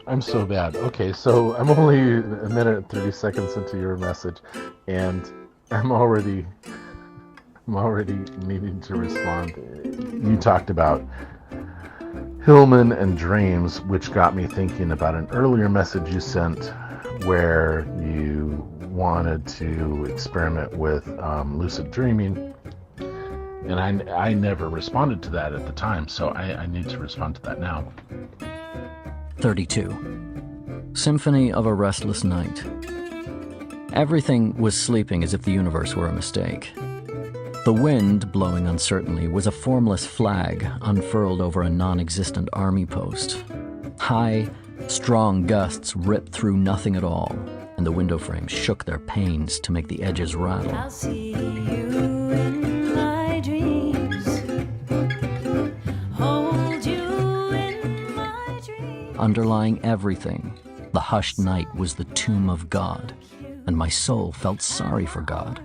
I'm so bad. Okay, so I'm only a minute and 30 seconds into your message, and I'm already I'm already needing to respond. You talked about Hillman and dreams, which got me thinking about an earlier message you sent where you wanted to experiment with lucid dreaming, and I never responded to that at the time, so I need to respond to that now. 32. Symphony of a Restless Night. Everything was sleeping as if the universe were a mistake. The wind, blowing uncertainly, was a formless flag unfurled over a non-existent army post. High, strong gusts ripped through nothing at all, and the window frames shook their panes to make the edges rattle. I'll see you in my dreams. Hold you in my dreams. Underlying everything, the hushed night was the tomb of God, and my soul felt sorry for God.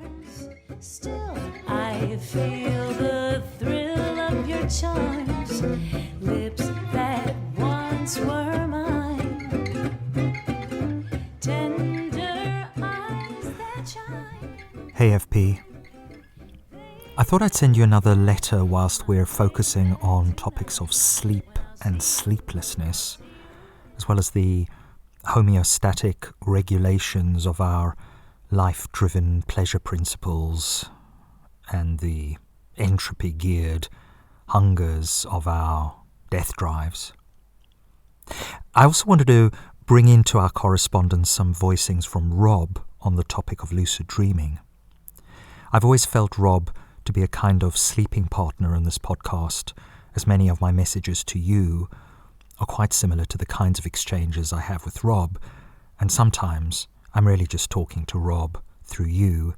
Still, I feel the thrill of your charms, lips that once were mine, tender eyes that shine. Hey FP, I thought I'd send you another letter whilst we're focusing on topics of sleep and sleeplessness, as well as the homeostatic regulations of our life-driven pleasure principles and the entropy-geared hungers of our death drives. I also wanted to bring into our correspondence some voicings from Rob on the topic of lucid dreaming. I've always felt Rob to be a kind of sleeping partner in this podcast, as many of my messages to you are quite similar to the kinds of exchanges I have with Rob, and sometimes I'm really just talking to Rob through you,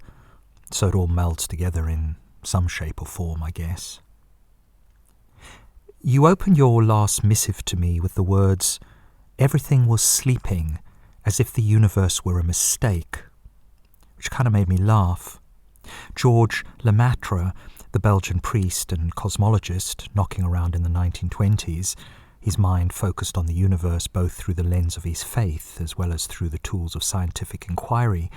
so it all melds together in some shape or form, I guess. You opened your last missive to me with the words, "Everything was sleeping as if the universe were a mistake," which kind of made me laugh. George Lemaitre, the Belgian priest and cosmologist knocking around in the 1920s, his mind focused on the universe both through the lens of his faith as well as through the tools of scientific inquiry,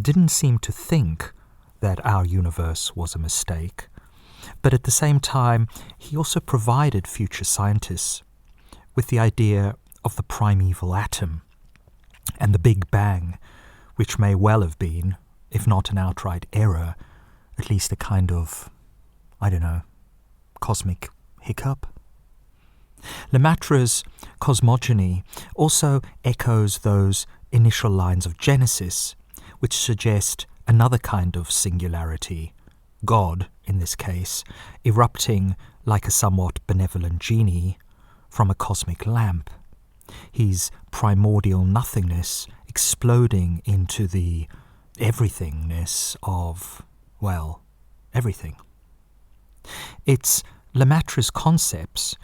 didn't seem to think that our universe was a mistake. But at the same time, he also provided future scientists with the idea of the primeval atom and the Big Bang, which may well have been, if not an outright error, at least a kind of, cosmic hiccup. Lemaitre's cosmogony also echoes those initial lines of Genesis, which suggest another kind of singularity, God, in this case, erupting like a somewhat benevolent genie from a cosmic lamp, his primordial nothingness exploding into the everythingness of, well, everything. It's Lemaitre's concepts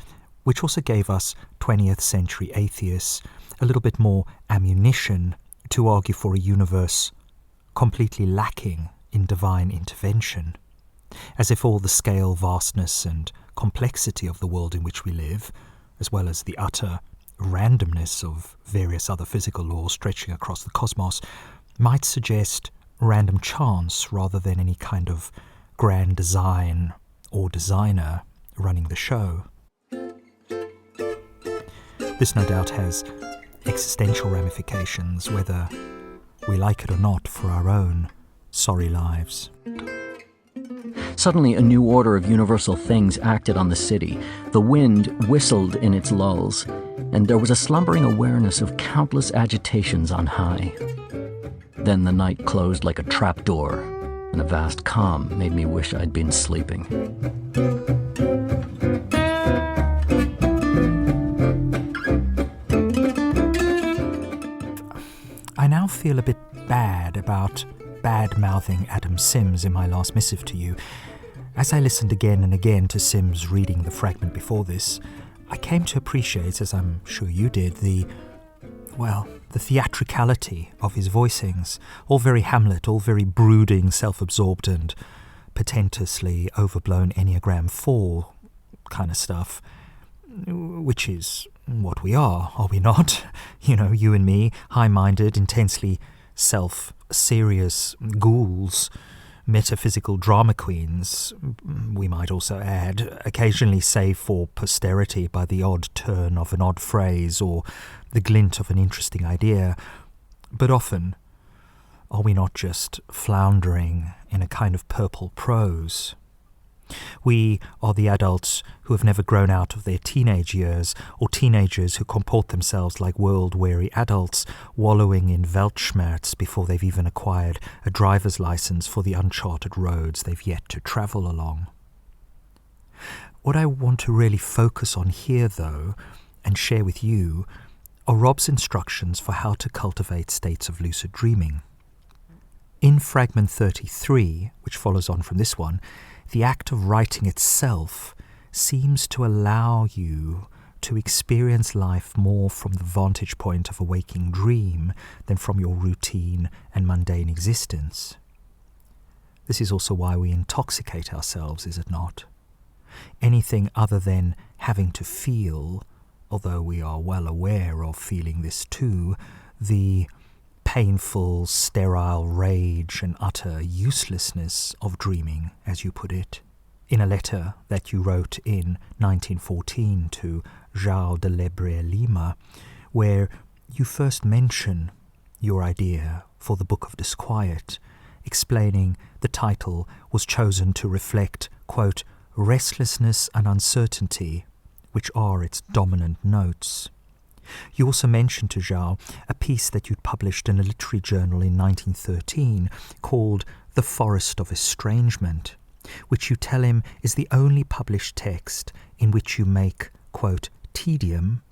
which also gave us 20th century atheists a little bit more ammunition to argue for a universe completely lacking in divine intervention, as if all the scale, vastness and complexity of the world in which we live, as well as the utter randomness of various other physical laws stretching across the cosmos, might suggest random chance rather than any kind of grand design or designer running the show. This no doubt has existential ramifications, whether we like it or not, for our own sorry lives. Suddenly, a new order of universal things acted on the city. The wind whistled in its lulls, and there was a slumbering awareness of countless agitations on high. Then the night closed like a trapdoor, and a vast calm made me wish I'd been sleeping. I now feel a bit bad about bad-mouthing Adam Sims in my last missive to you. As I listened again and again to Sims reading the fragment before this, I came to appreciate, as I'm sure you did, the theatricality of his voicings, all very Hamlet, all very brooding, self-absorbed and portentously overblown Enneagram 4 kind of stuff. which is what we are we not? You know, you and me, high-minded, intensely self-serious ghouls, metaphysical drama queens, we might also add, occasionally save for posterity by the odd turn of an odd phrase or the glint of an interesting idea. But often, are we not just floundering in a kind of purple prose? We are the adults who have never grown out of their teenage years, or teenagers who comport themselves like world-weary adults, wallowing in Weltschmerz before they've even acquired a driver's license for the uncharted roads they've yet to travel along. What I want to really focus on here, though, and share with you, are Rob's instructions for how to cultivate states of lucid dreaming. In Fragment 33, which follows on from this one, the act of writing itself seems to allow you to experience life more from the vantage point of a waking dream than from your routine and mundane existence. This is also why we intoxicate ourselves, is it not? Anything other than having to feel, although we are well aware of feeling this too, the painful, sterile rage and utter uselessness of dreaming, as you put it, in a letter that you wrote in 1914 to João de Lebre Lima, where you first mention your idea for the Book of Disquiet, explaining the title was chosen to reflect, quote, restlessness and uncertainty, which are its dominant notes. You also mentioned to João a piece that you'd published in a literary journal in 1913 called The Forest of Estrangement, which you tell him is the only published text in which you make, quote, tedium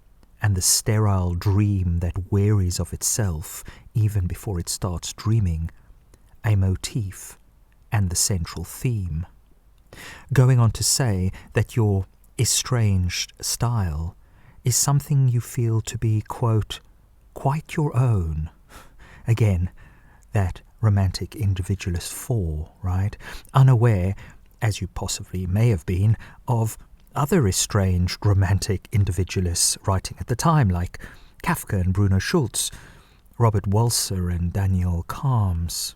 and the sterile dream that wearies of itself even before it starts dreaming, a motif and the central theme. Going on to say that your estranged style is something you feel to be, quote, quite your own. Again, that romantic individualist fall, right? Unaware, as you possibly may have been, of other estranged romantic individualists writing at the time, like Kafka and Bruno Schulz, Robert Walser and Daniel Kahne's.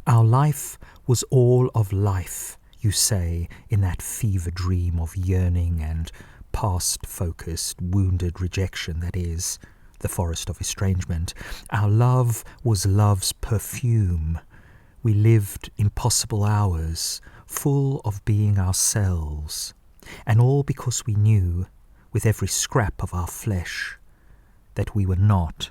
Our life was all of life, you say, in that fever dream of yearning and past-focused, wounded rejection that is the forest of estrangement. Our love was love's perfume. We lived impossible hours, full of being ourselves, and all because we knew, with every scrap of our flesh, that we were not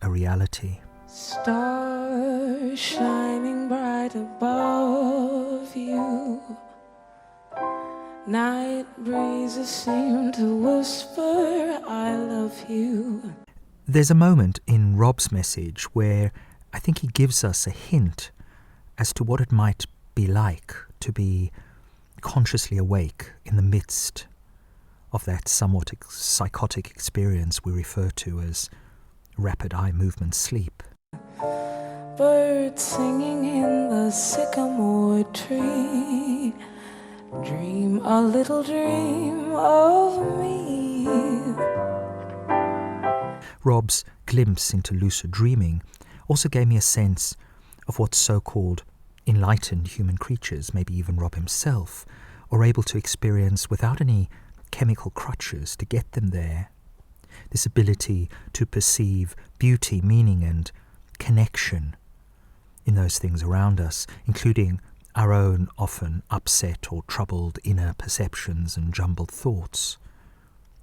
a reality. Stars shining bright above you. Night breezes seem to whisper, I love you. There's a moment in Rob's message where I think he gives us a hint as to what it might be like to be consciously awake in the midst of that somewhat psychotic experience we refer to as rapid eye movement sleep. Birds singing in the sycamore tree. Dream a little dream of me. Rob's glimpse into lucid dreaming also gave me a sense of what so-called enlightened human creatures, maybe even Rob himself, are able to experience without any chemical crutches to get them there. This ability to perceive beauty, meaning and connection in those things around us, including our own often upset or troubled inner perceptions and jumbled thoughts.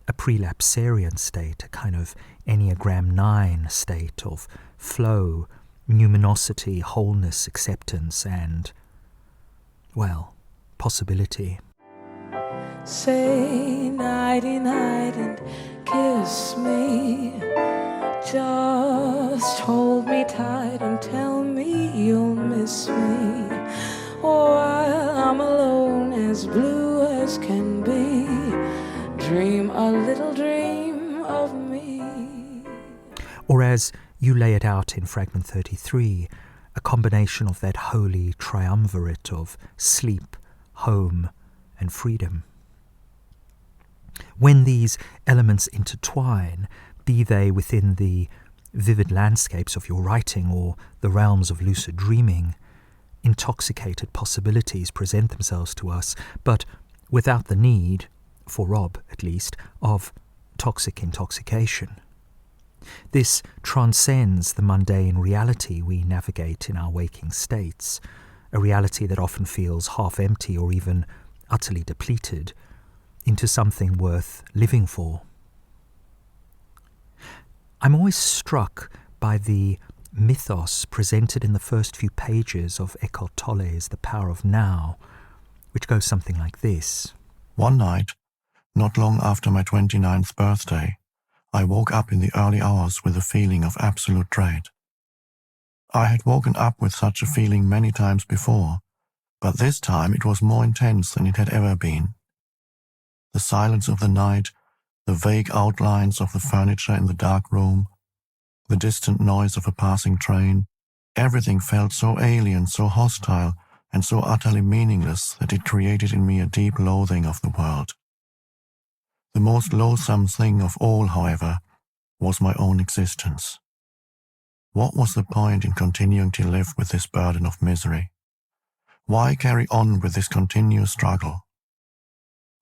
A prelapsarian state, a kind of Enneagram 9 state of flow, numinosity, wholeness, acceptance, and, well, possibility. Say nighty-night and kiss me. Just hold me tight and tell me you'll miss me. While I'm alone, as blue as can be, dream a little dream of me. Or as you lay it out in Fragment 33, a combination of that holy triumvirate of sleep, home, and freedom. When these elements intertwine, be they within the vivid landscapes of your writing or the realms of lucid dreaming, intoxicated possibilities present themselves to us, but without the need, for Rob at least, of toxic intoxication. This transcends the mundane reality we navigate in our waking states, a reality that often feels half empty or even utterly depleted, into something worth living for. I'm always struck by the mythos presented in the first few pages of Eckhart Tolle's The Power of Now, which goes something like this. One night, not long after my 29th birthday, I woke up in the early hours with a feeling of absolute dread. I had woken up with such a feeling many times before, but this time it was more intense than it had ever been. The silence of the night, the vague outlines of the furniture in the dark room, the distant noise of a passing train, everything felt so alien, so hostile, and so utterly meaningless that it created in me a deep loathing of the world. The most loathsome thing of all, however, was my own existence. What was the point in continuing to live with this burden of misery? Why carry on with this continuous struggle?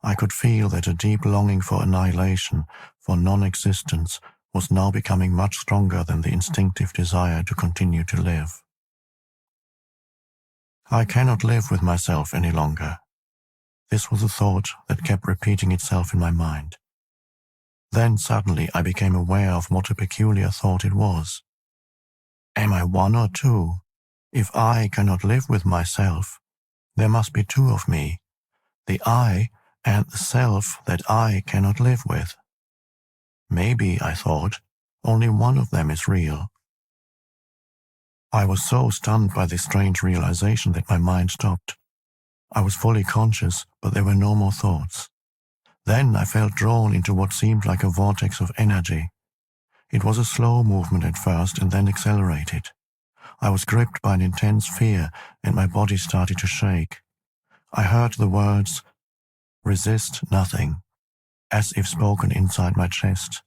I could feel that a deep longing for annihilation, for non-existence, was now becoming much stronger than the instinctive desire to continue to live. I cannot live with myself any longer. This was a thought that kept repeating itself in my mind. Then suddenly I became aware of what a peculiar thought it was. Am I one or two? If I cannot live with myself, there must be two of me, the I and the self that I cannot live with. Maybe, I thought, only one of them is real. I was so stunned by this strange realization that my mind stopped. I was fully conscious, but there were no more thoughts. Then I felt drawn into what seemed like a vortex of energy. It was a slow movement at first and then accelerated. I was gripped by an intense fear and my body started to shake. I heard the words, "Resist nothing," as if spoken inside my chest.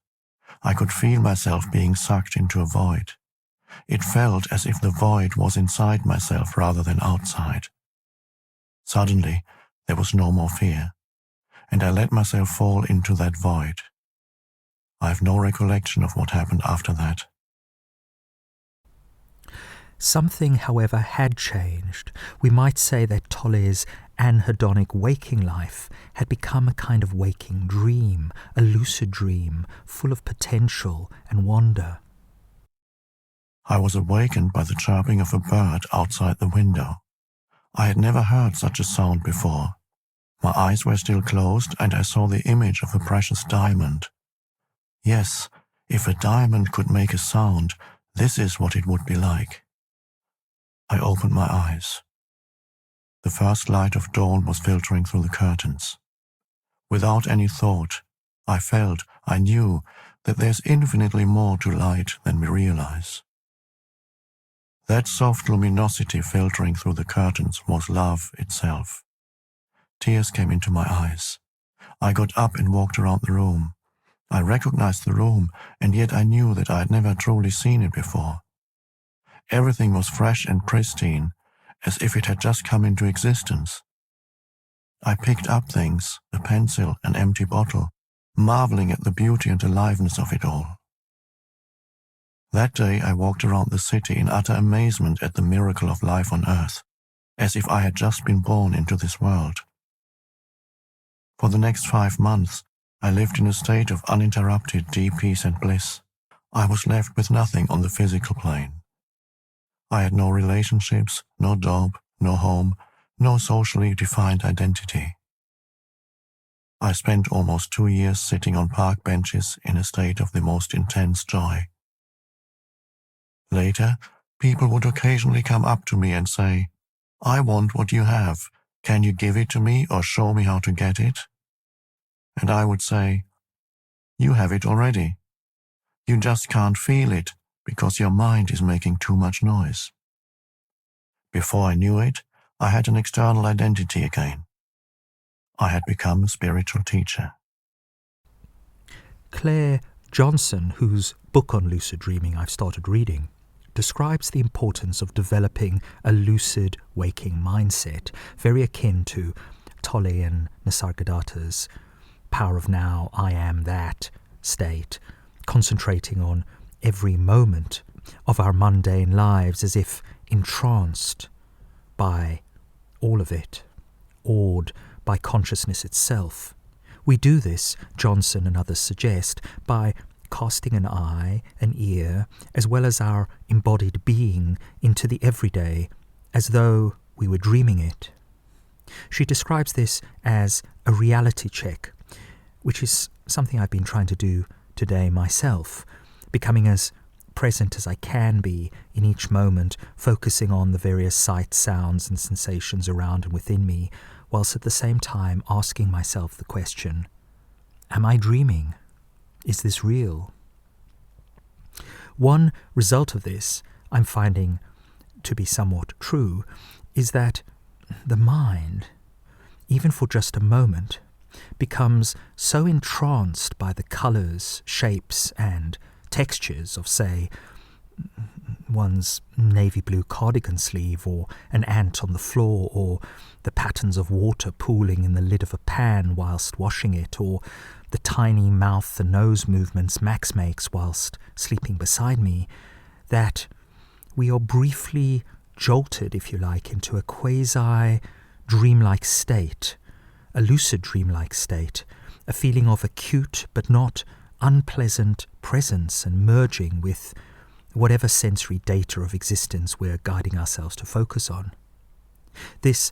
I could feel myself being sucked into a void. It felt as if the void was inside myself rather than outside. Suddenly, there was no more fear, and I let myself fall into that void. I have no recollection of what happened after that. Something, however, had changed. We might say that Tolle's anhedonic waking life had become a kind of waking dream, a lucid dream, full of potential and wonder. I was awakened by the chirping of a bird outside the window. I had never heard such a sound before. My eyes were still closed and I saw the image of a precious diamond. Yes, if a diamond could make a sound, this is what it would be like. I opened my eyes. The first light of dawn was filtering through the curtains. Without any thought, I knew that there's infinitely more to light than we realize. That soft luminosity filtering through the curtains was love itself. Tears came into my eyes. I got up and walked around the room. I recognized the room, and yet I knew that I had never truly seen it before. Everything was fresh and pristine, as if it had just come into existence. I picked up things, a pencil, an empty bottle, marveling at the beauty and aliveness of it all. That day I walked around the city in utter amazement at the miracle of life on earth, as if I had just been born into this world. For the next 5 months, I lived in a state of uninterrupted deep peace and bliss. I was left with nothing on the physical plane. I had no relationships, no job, no home, no socially defined identity. I spent almost 2 years sitting on park benches in a state of the most intense joy. Later, people would occasionally come up to me and say, "I want what you have. Can you give it to me or show me how to get it?" And I would say, "You have it already. You just can't feel it because your mind is making too much noise." Before I knew it, I had an external identity again. I had become a spiritual teacher. Claire Johnson, whose book on lucid dreaming I've started reading, describes the importance of developing a lucid waking mindset, very akin to Tolle and Nisargadatta's power of now, I am that state, concentrating on every moment of our mundane lives as if entranced by all of it, awed by consciousness itself. We do this, Johnson and others suggest, by casting an eye, an ear, as well as our embodied being into the everyday, as though we were dreaming it. She describes this as a reality check, which is something I've been trying to do today myself, becoming as present as I can be in each moment, focusing on the various sights, sounds and sensations around and within me, whilst at the same time asking myself the question, am I dreaming? Is this real? One result of this, I'm finding to be somewhat true, is that the mind, even for just a moment, becomes so entranced by the colours, shapes and textures of, say, one's navy blue cardigan sleeve, or an ant on the floor, or the patterns of water pooling in the lid of a pan whilst washing it, or the tiny mouth and nose movements Max makes whilst sleeping beside me, that we are briefly jolted, if you like, into a quasi-dreamlike state, a lucid dreamlike state, a feeling of acute but not unpleasant presence and merging with whatever sensory data of existence we're guiding ourselves to focus on. This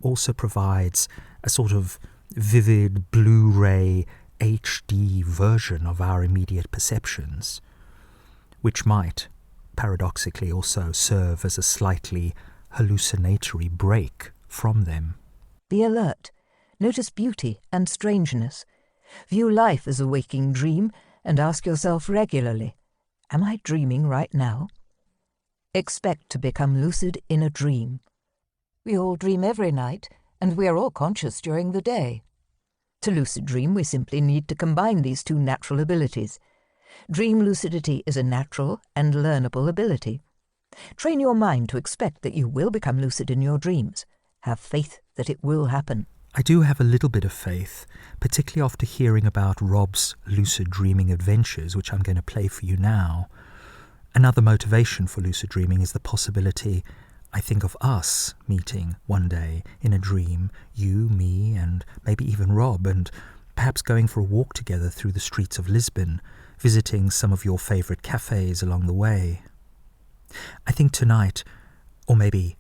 also provides a sort of vivid Blu-ray HD version of our immediate perceptions, which might, paradoxically, also serve as a slightly hallucinatory break from them. Be alert. Notice beauty and strangeness. View life as a waking dream and ask yourself regularly, am I dreaming right now? Expect to become lucid in a dream. We all dream every night, and we are all conscious during the day. To lucid dream, we simply need to combine these two natural abilities. Dream lucidity is a natural and learnable ability. Train your mind to expect that you will become lucid in your dreams. Have faith that it will happen. I do have a little bit of faith, particularly after hearing about Rob's lucid dreaming adventures, which I'm going to play for you now. Another motivation for lucid dreaming is the possibility, I think, of us meeting one day in a dream, you, me, and maybe even Rob, and perhaps going for a walk together through the streets of Lisbon, visiting some of your favourite cafes along the way. I think tonight, or maybe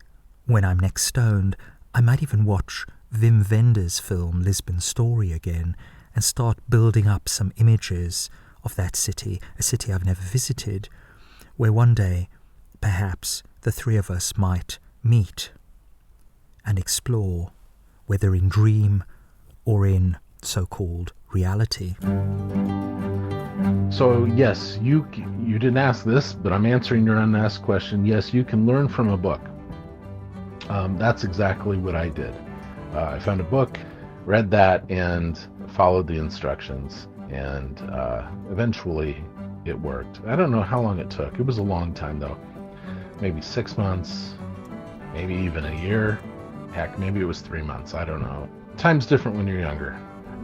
when I'm next stoned, I might even watch Wim Wenders' film Lisbon Story again and start building up some images of that city, a city I've never visited, where one day, perhaps, the three of us might meet and explore, whether in dream or in so-called reality. So yes, you didn't ask this, but I'm answering your unasked question. Yes, you can learn from a book. That's exactly what I did. I found a book, read that, and followed the instructions, and eventually it worked. I don't know how long it took. It was a long time, though. Maybe 6 months, maybe even a year. Heck, maybe it was 3 months. I don't know. Time's different when you're younger,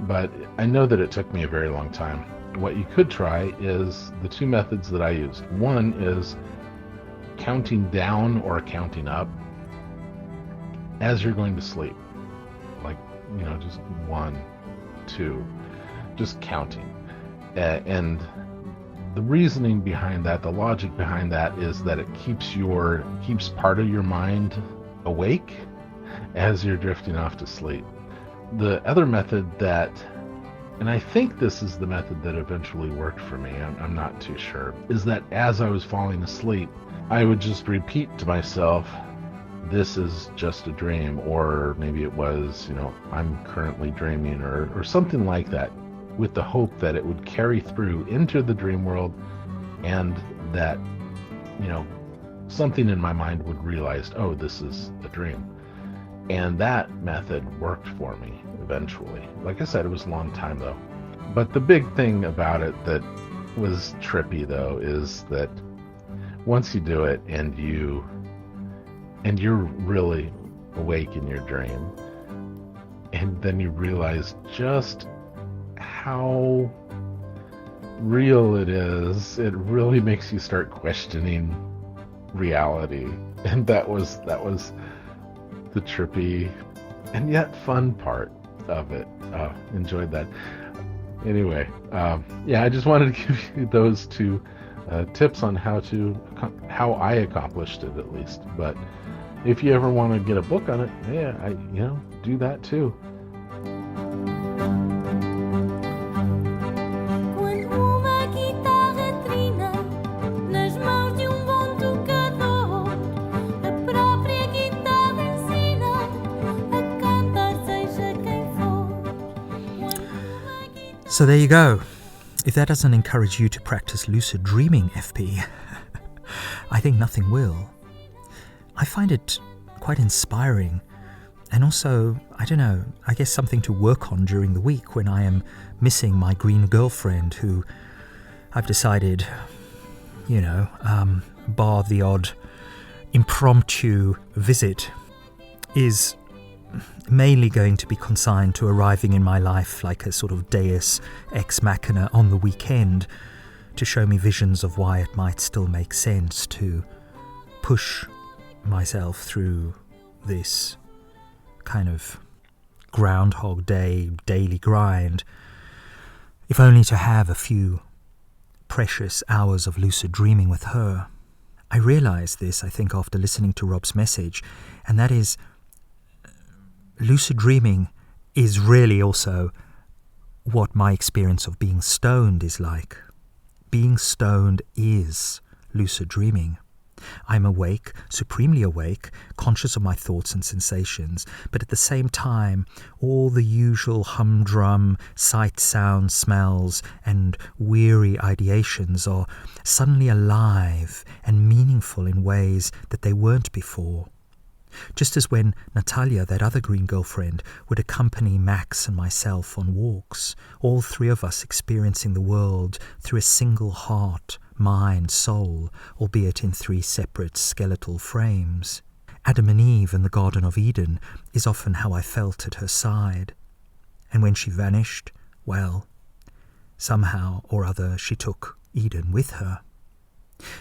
but I know that it took me a very long time. What you could try is the two methods that I used. One is counting down or counting up as you're going to sleep. Like, just 1, 2, just counting. And the reasoning behind that, the logic behind that, is that it keeps part of your mind awake as you're drifting off to sleep. The other method and I think this is the method that eventually worked for me, I'm not too sure, is that as I was falling asleep, I would just repeat to myself, this is just a dream, or maybe it was, I'm currently dreaming, or something like that, with the hope that it would carry through into the dream world, and that, something in my mind would realize, oh, this is a dream. And that method worked for me eventually. Like I said, it was a long time though. But the big thing about it that was trippy, though, is that once you do it and you're really awake in your dream, and then you realize just how real it is, it really makes you start questioning reality. And that was the trippy and yet fun part of it. Enjoyed that. Anyway, I just wanted to give you those two tips on how I accomplished it, at least. But if you ever want to get a book on it, do that too. So there you go. If that doesn't encourage you to practice lucid dreaming, FP, I think nothing will. I find it quite inspiring, and also, I don't know, I guess something to work on during the week when I am missing my green girlfriend, who I've decided, bar the odd impromptu visit, is mainly going to be consigned to arriving in my life like a sort of deus ex machina on the weekend to show me visions of why it might still make sense to push myself through this kind of Groundhog Day daily grind, if only to have a few precious hours of lucid dreaming with her. I realized this, I think, after listening to Rob's message, and that is, lucid dreaming is really also what my experience of being stoned is like. Being stoned is lucid dreaming. I'm awake, supremely awake, conscious of my thoughts and sensations, but at the same time, all the usual humdrum sight, sound, smells, and weary ideations are suddenly alive and meaningful in ways that they weren't before. Just as when Natalia, that other green girlfriend, would accompany Max and myself on walks, all three of us experiencing the world through a single heart, mind, soul, albeit in three separate skeletal frames. Adam and Eve in the Garden of Eden is often how I felt at her side. And when she vanished, well, somehow or other she took Eden with her.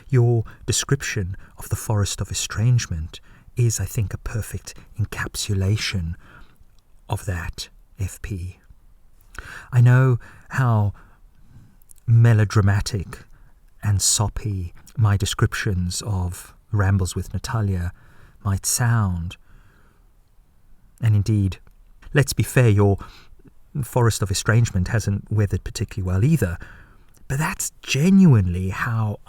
Your description of the forest of estrangement is, I think, a perfect encapsulation of that, FP. I know how melodramatic and soppy my descriptions of Rambles with Natalia might sound. And indeed, let's be fair, your forest of estrangement hasn't weathered particularly well either. But that's genuinely how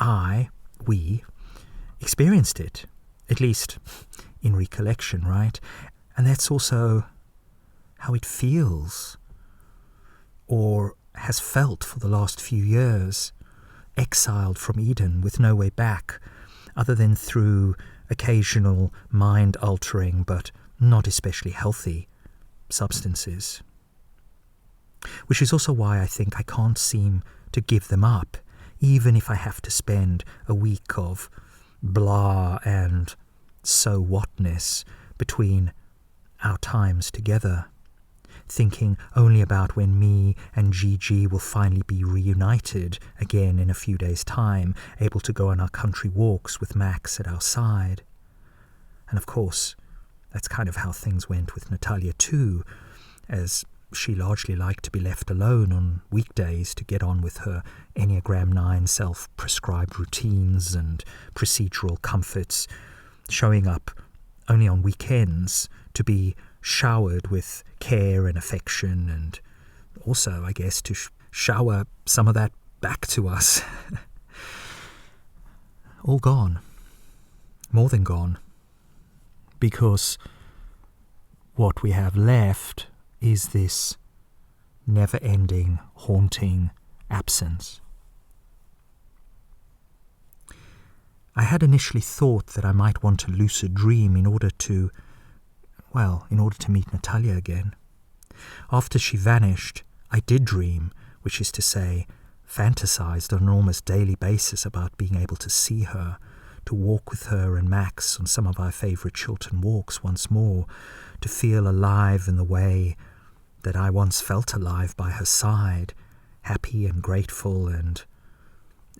we experienced it. At least in recollection, right? And that's also how it feels, or has felt for the last few years, exiled from Eden with no way back, other than through occasional mind-altering but not especially healthy substances. Which is also why I think I can't seem to give them up, even if I have to spend a week of blah and so whatness between our times together, thinking only about when me and Gigi will finally be reunited again in a few days' time, able to go on our country walks with Max at our side. And of course, that's kind of how things went with Natalia too, as she largely liked to be left alone on weekdays to get on with her Enneagram 9 self-prescribed routines and procedural comforts, showing up only on weekends to be showered with care and affection, and also, I guess, to shower some of that back to us. All gone. More than gone. Because what we have left is this never-ending, haunting absence. I had initially thought that I might want to lucid dream in order to meet Natalia again. After she vanished, I did dream which is to say, fantasized on an almost daily basis about being able to see her, to walk with her and Max on some of our favourite Chiltern walks once more, to feel alive in the way that I once felt alive by her side, happy and grateful and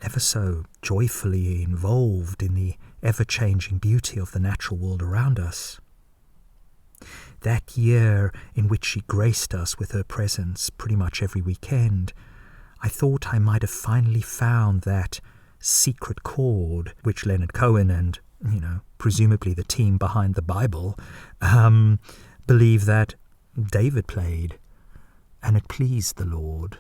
ever so joyfully involved in the ever-changing beauty of the natural world around us. That year in which she graced us with her presence pretty much every weekend, I thought I might have finally found that secret chord which Leonard Cohen and, presumably the team behind the Bible, believe that David played, and it pleased the Lord.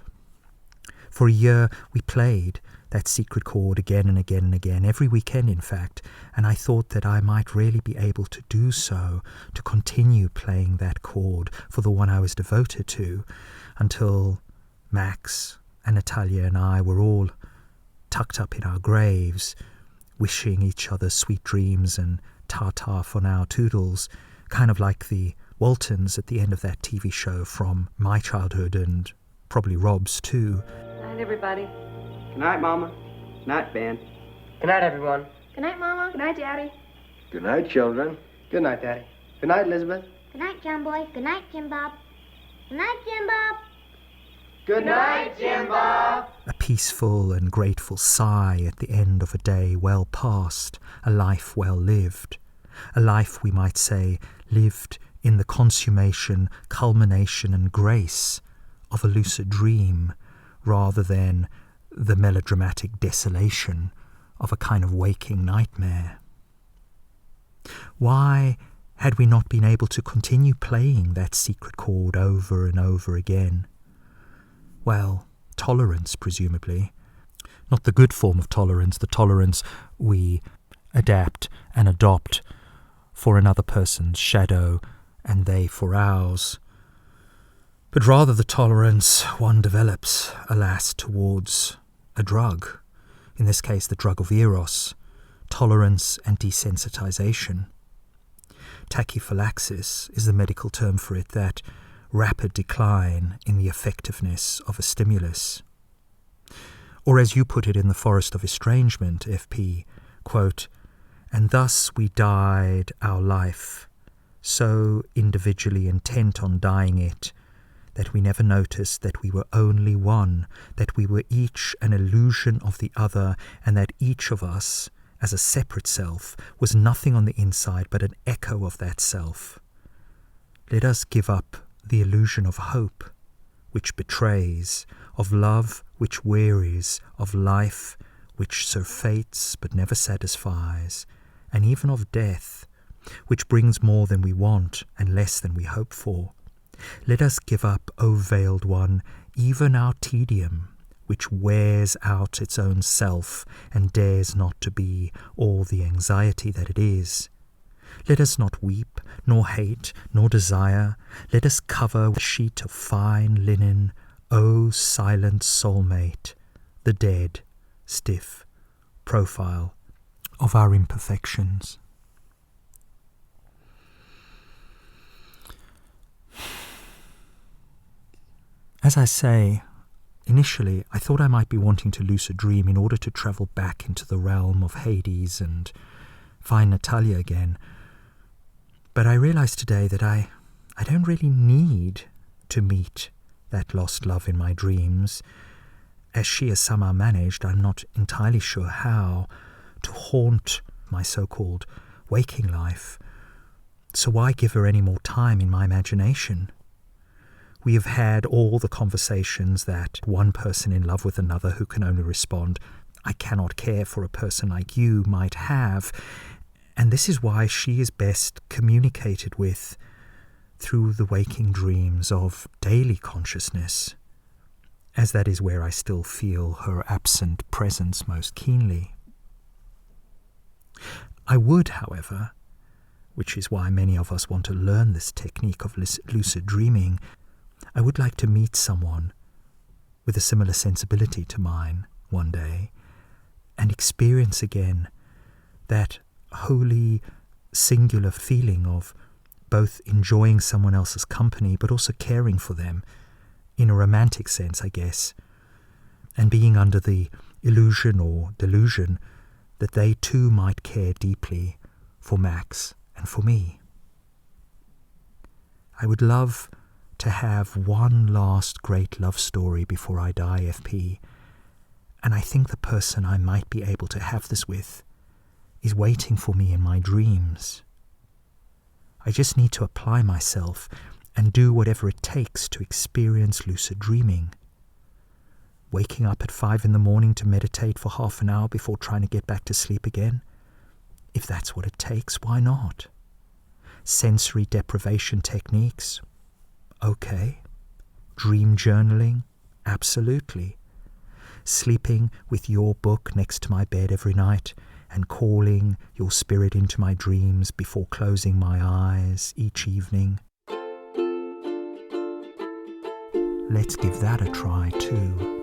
For a year we played that secret chord again and again and again, every weekend in fact, and I thought that I might really be able to do so, to continue playing that chord for the one I was devoted to, until Max and Natalia and I were all tucked up in our graves, wishing each other sweet dreams and ta-ta for now toodles, kind of like the Waltons at the end of that TV show from my childhood and probably Rob's too. Good night, everybody. Good night, Mama. Good night, Ben. Good night, everyone. Good night, Mama. Good night, Daddy. Good night, children. Good night, Daddy. Good night, Elizabeth. Good night, John Boy. Good night, Jim Bob. Good night, Jim Bob. Good night, Jim Bob. A peaceful and grateful sigh at the end of a day well passed, a life well lived. A life, we might say, lived in the consummation, culmination and grace of a lucid dream, rather than the melodramatic desolation of a kind of waking nightmare. Why had we not been able to continue playing that secret chord over and over again? Well, tolerance, presumably. Not the good form of tolerance, the tolerance we adapt and adopt for another person's shadow and they for ours, but rather the tolerance one develops, alas, towards a drug, in this case the drug of eros, tolerance and desensitization. Tachyphylaxis is the medical term for it, that rapid decline in the effectiveness of a stimulus. Or as you put it in The Forest of Estrangement, FP, quote, "And thus we died our life, so individually intent on dying it, that we never noticed that we were only one, that we were each an illusion of the other, and that each of us, as a separate self, was nothing on the inside but an echo of that self. Let us give up the illusion of hope, which betrays, of love which wearies, of life which surfeits but never satisfies, and even of death, which brings more than we want and less than we hope for. Let us give up, O veiled one, even our tedium, which wears out its own self and dares not to be all the anxiety that it is. Let us not weep, nor hate, nor desire. Let us cover with a sheet of fine linen, O silent soulmate, the dead, stiff profile of our imperfections." As I say, initially I thought I might be wanting to lucid dream in order to travel back into the realm of Hades and find Natalia again. But I realized today that I don't really need to meet that lost love in my dreams, as she has somehow managed, I'm not entirely sure how, to haunt my so-called waking life. So why give her any more time in my imagination? We have had all the conversations that one person in love with another who can only respond, "I cannot care for a person like you," might have, and this is why she is best communicated with through the waking dreams of daily consciousness, as that is where I still feel her absent presence most keenly. I would, however, which is why many of us want to learn this technique of lucid dreaming, I would like to meet someone with a similar sensibility to mine one day and experience again that wholly singular feeling of both enjoying someone else's company but also caring for them, in a romantic sense, I guess, and being under the illusion or delusion that they too might care deeply for Max and for me. I would love to have one last great love story before I die, FP, and I think the person I might be able to have this with is waiting for me in my dreams. I just need to apply myself and do whatever it takes to experience lucid dreaming. Waking up at 5 a.m. to meditate for half an hour before trying to get back to sleep again? If that's what it takes, why not? Sensory deprivation techniques? Okay. Dream journaling? Absolutely. Sleeping with your book next to my bed every night and calling your spirit into my dreams before closing my eyes each evening? Let's give that a try too.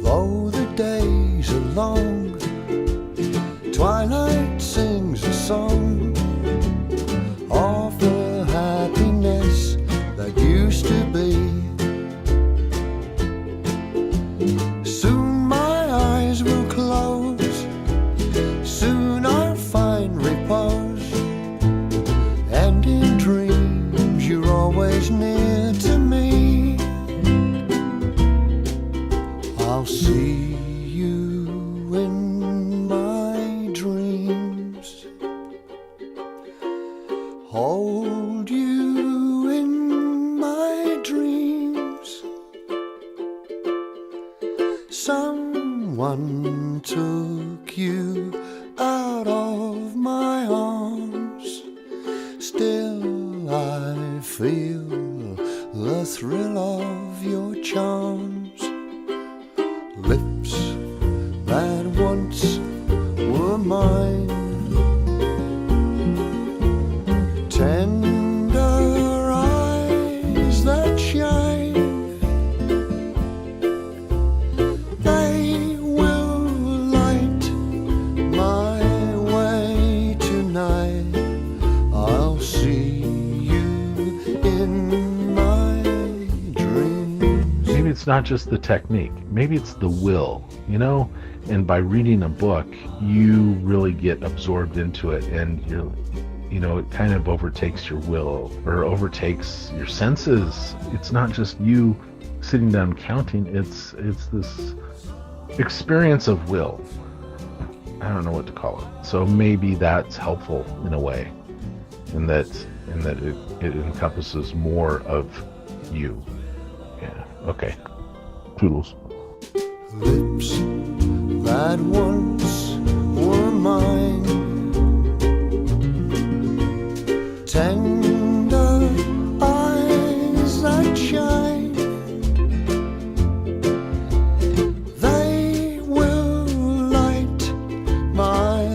Though the days are long, twilight sings a song of the happiness that used to be. Soon my eyes will close, soon I'll find repose, and in dreams you're always near to me. I'll see you in my dreams, hold you in my dreams. Someone took you out of my arms, still I feel the thrill of your charms. Lips that once were mine, tender eyes that shine, they will light my way tonight. I'll see you in my dreams. Maybe it's not just the technique, maybe it's the will, and by reading a book you really get absorbed into it, and it kind of overtakes your will or overtakes your senses. It's not just you sitting down counting, it's this experience of will. I don't know what to call it. So maybe that's helpful in a way, in that it encompasses more of you. Yeah, okay. Toodles. Lips that once were mine, tender eyes that shine, they will light my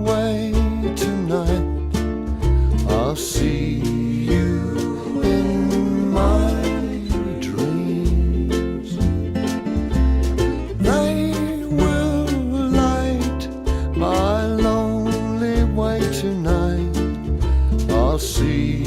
way tonight. I'll see you in my dreams. They will light my lonely way tonight. I'll see